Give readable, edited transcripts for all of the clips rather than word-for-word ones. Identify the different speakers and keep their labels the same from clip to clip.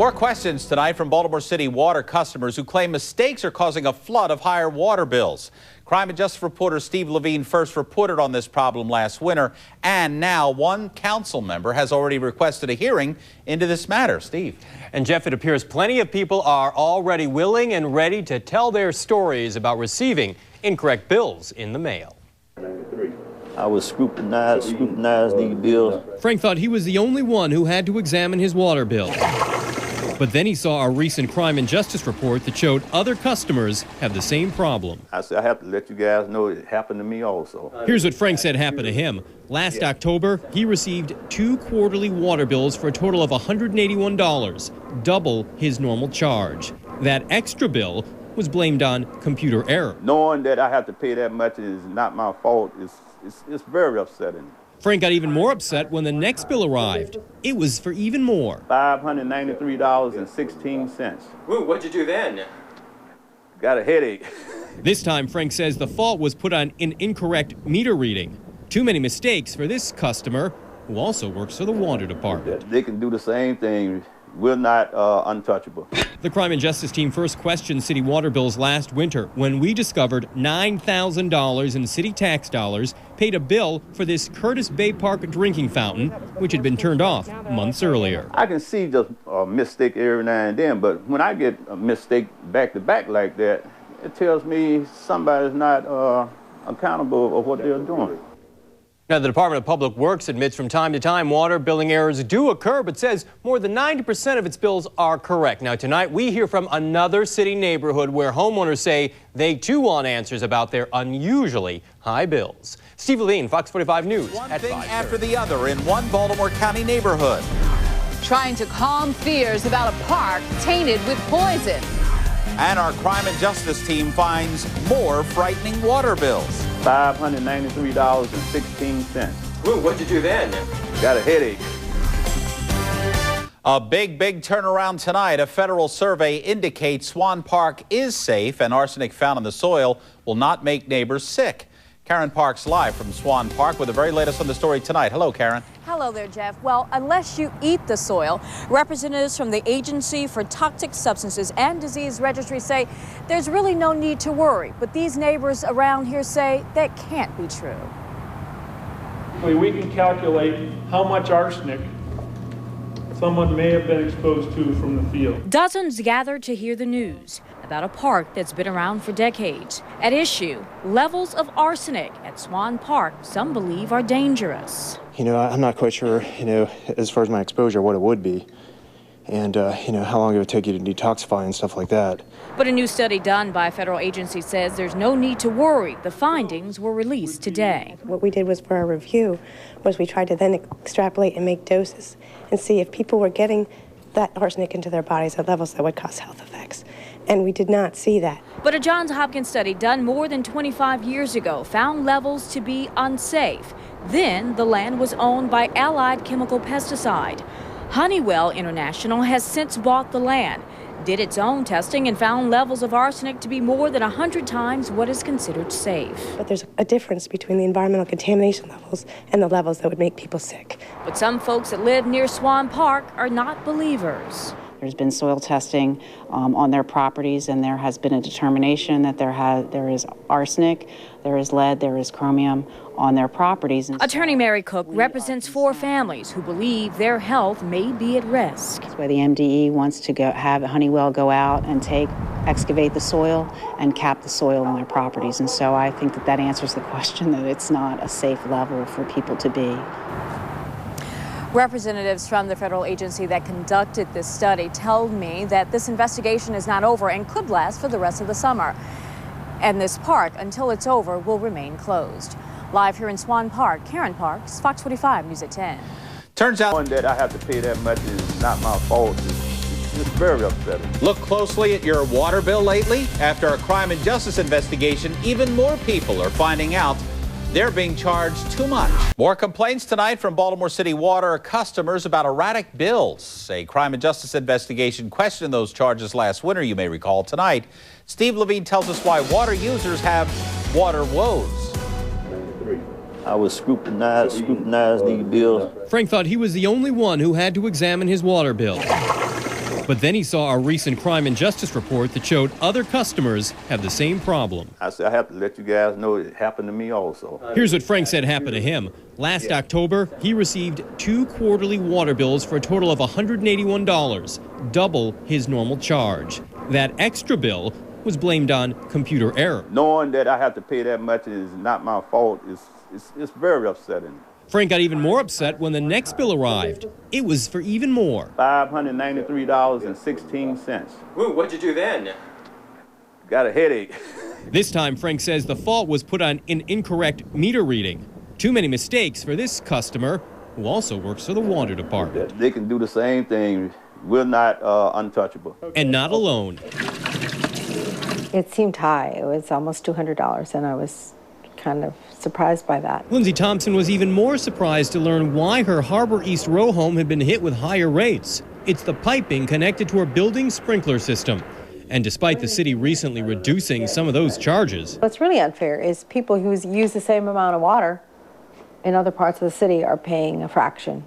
Speaker 1: More questions tonight from Baltimore City water customers who claim mistakes are causing a flood of higher water bills. Crime and Justice reporter Steve Levine first reported on this problem last winter, and now one council member has already requested a hearing into this matter. Steve.
Speaker 2: And Jeff, it appears plenty of people are already willing and ready to tell their stories about receiving incorrect bills in the mail.
Speaker 3: I was scrutinized these bills.
Speaker 4: Frank thought he was the only one who had to examine his water bill. But then he saw a recent Crime and Justice report that showed other customers have the same problem.
Speaker 3: I said, I have to let you guys know it happened to me also.
Speaker 4: Here's what Frank said happened to him. Last October, he received 2 quarterly water bills for a total of $181, double his normal charge. That extra bill was blamed on computer error.
Speaker 3: Knowing that I have to pay that much is not my fault. It's very upsetting.
Speaker 4: Frank got even more upset when the next bill arrived. It was for even more.
Speaker 3: $593.16.
Speaker 2: Ooh, what'd you do then?
Speaker 3: Got a headache.
Speaker 4: This time, Frank says the fault was put on an incorrect meter reading. Too many mistakes for this customer, who also works for the water department.
Speaker 3: They can do the same thing. We're not untouchable.
Speaker 4: The Crime and Justice team first questioned city water bills last winter when we discovered $9,000 in city tax dollars paid a bill for this Curtis Bay Park drinking fountain, which had been turned off months earlier.
Speaker 3: I can see just a mistake every now and then, but when I get a mistake back to back like that, it tells me somebody's not accountable of what they're doing.
Speaker 2: Now, the Department of Public Works admits from time to time water billing errors do occur, but says more than 90% of its bills are correct. Now, tonight we hear from another city neighborhood where homeowners say they too want answers about their unusually high bills. Steve Levine, Fox 45 News.
Speaker 1: One thing after the other in one Baltimore County neighborhood.
Speaker 5: Trying to calm fears about a park tainted with poison.
Speaker 1: And our Crime and Justice team finds more frightening water bills.
Speaker 3: $593.16.
Speaker 2: Ooh, what'd you do then?
Speaker 3: Got a headache.
Speaker 1: A big turnaround tonight. A federal survey indicates Swan Park is safe and arsenic found in the soil will not make neighbors sick. Karen Parks live from Swan Park with the very latest on the story tonight. Hello, Karen.
Speaker 6: Hello there, Jeff. Well, unless you eat the soil, representatives from the Agency for Toxic Substances and Disease Registry say there's really no need to worry. But these neighbors around here say that can't be true.
Speaker 7: We can calculate how much arsenic someone may have been exposed to from the field.
Speaker 6: Dozens gathered to hear the news about a park that's been around for decades. At issue, levels of arsenic at Swan Park some believe are dangerous.
Speaker 8: I'm not quite sure, as far as my exposure, what it would be. And, how long it would take you to detoxify and stuff like that.
Speaker 6: But a new study done by a federal agency says there's no need to worry. The findings were released today.
Speaker 9: What we did was for our review was we tried to then extrapolate and make doses and see if people were getting that arsenic into their bodies at levels that would cause health effects. And we did not see that.
Speaker 6: But a Johns Hopkins study done more than 25 years ago found levels to be unsafe. Then the land was owned by Allied Chemical Pesticide. Honeywell International has since bought the land, did its own testing, and found levels of arsenic to be more than 100 times what is considered safe.
Speaker 9: But there's a difference between the environmental contamination levels and the levels that would make people sick.
Speaker 6: But some folks that live near Swan Park are not believers.
Speaker 10: There's been soil testing on their properties, and there has been a determination that there is arsenic, there is lead, there is chromium on their properties.
Speaker 6: Attorney Mary Cook represents 4 families who believe their health may be at risk.
Speaker 10: That's why the MDE wants to have Honeywell go out and excavate the soil and cap the soil on their properties. And so I think that answers the question that it's not a safe level for people to be.
Speaker 6: Representatives from the federal agency that conducted this study told me that this investigation is not over and could last for the rest of the summer. And this park, until it's over, will remain closed. Live here in Swan Park, Karen Parks, Fox 45 News at 10.
Speaker 1: Turns out
Speaker 3: that I have to pay that much is not my fault. It's very upsetting.
Speaker 1: Look closely at your water bill lately. After a Crime and Justice investigation, even more people are finding out they're being charged too much. More complaints tonight from Baltimore City water customers about erratic bills. A Crime and Justice investigation questioned those charges last winter, you may recall. Tonight, Steve Levine tells us why water users have water woes.
Speaker 3: I was scrutinized these bills.
Speaker 4: Frank thought he was the only one who had to examine his water bill. But then he saw a recent crime and justice report that showed other customers have the same problem.
Speaker 3: I said, I have to let you guys know it happened to me also.
Speaker 4: Here's what Frank said happened to him. Last October, he received 2 quarterly water bills for a total of $181, double his normal charge. That extra bill was blamed on computer error.
Speaker 3: Knowing that I have to pay that much is not my fault, it's very upsetting.
Speaker 4: Frank got even more upset when the next bill arrived. It was for even more.
Speaker 3: $593.16.
Speaker 2: Ooh, what'd you do then?
Speaker 3: Got a headache.
Speaker 4: This time, Frank says the fault was put on an incorrect meter reading. Too many mistakes for this customer, who also works for the water department.
Speaker 3: They can do the same thing. We're not untouchable.
Speaker 4: And not alone.
Speaker 11: It seemed high. It was almost $200, and I was kind of surprised by that.
Speaker 4: Lindsay Thompson was even more surprised to learn why her Harbor East row home had been hit with higher rates. It's the piping connected to her building sprinkler system. And despite the city recently reducing some of those charges.
Speaker 11: What's really unfair is people who use the same amount of water in other parts of the city are paying a fraction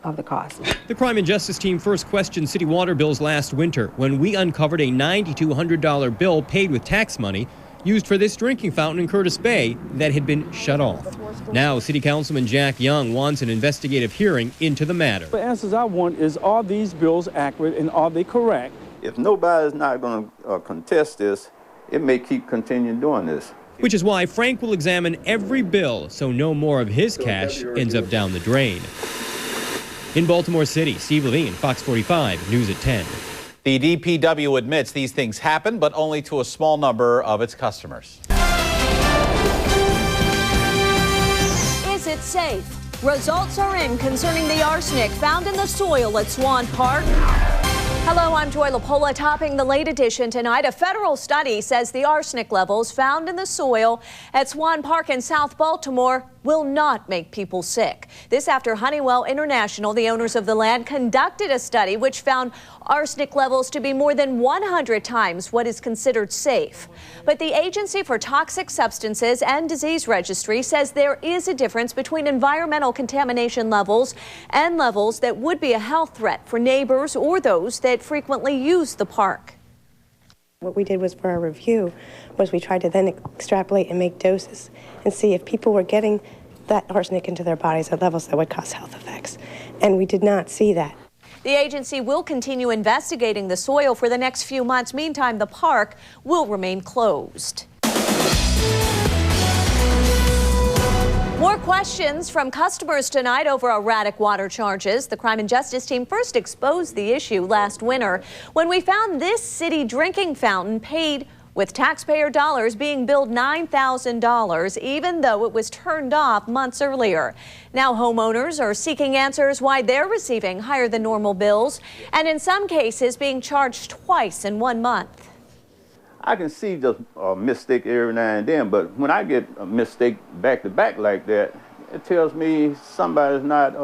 Speaker 11: of the cost.
Speaker 4: The crime and justice team first questioned city water bills last winter when we uncovered a $9,200 bill paid with tax money used for this drinking fountain in Curtis Bay that had been shut off. Now, City Councilman Jack Young wants an investigative hearing into the matter.
Speaker 12: The answers I want is, are these bills accurate and are they correct?
Speaker 3: If nobody's not going to contest this, it may keep continuing doing this.
Speaker 4: Which is why Frank will examine every bill so no more of his cash ends up down the drain. In Baltimore City, Steve Levine, Fox 45, News at 10.
Speaker 1: The DPW admits these things happen, but only to a small number of its customers.
Speaker 6: Is it safe? Results are in concerning the arsenic found in the soil at Swan Park. Hello, I'm Joy LaPola, topping the late edition tonight. A federal study says the arsenic levels found in the soil at Swan Park in South Baltimore will not make people sick. This after Honeywell International, the owners of the land, conducted a study which found arsenic levels to be more than 100 times what is considered safe. But the Agency for Toxic Substances and Disease Registry says there is a difference between environmental contamination levels and levels that would be a health threat for neighbors or those that frequently use the park.
Speaker 9: What we did was, for our review, was we tried to then extrapolate and make doses and see if people were getting that arsenic into their bodies at levels that would cause health effects. And we did not see that.
Speaker 6: The agency will continue investigating the soil for the next few months. Meantime, the park will remain closed. More questions from customers tonight over erratic water charges. The crime and justice team first exposed the issue last winter when we found this city drinking fountain paid with taxpayer dollars being billed $9,000, even though it was turned off months earlier. Now homeowners are seeking answers why they're receiving higher than normal bills, and in some cases being charged twice in 1 month.
Speaker 3: I can see just a mistake every now and then, but when I get a mistake back to back like that, it tells me somebody's not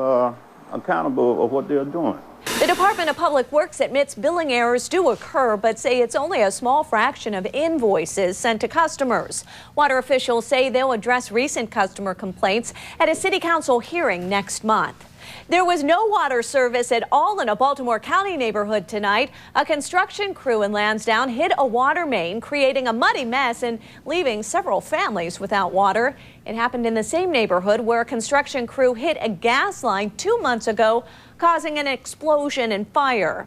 Speaker 3: accountable of what they're doing.
Speaker 6: The Department of Public Works admits billing errors do occur, but say it's only a small fraction of invoices sent to customers. Water officials say they'll address recent customer complaints at a city council hearing next month. There was no water service at all in a Baltimore County neighborhood tonight. A construction crew in Lansdowne hit a water main, creating a muddy mess and leaving several families without water. It happened in the same neighborhood where a construction crew hit a gas line 2 months ago, causing an explosion and fire.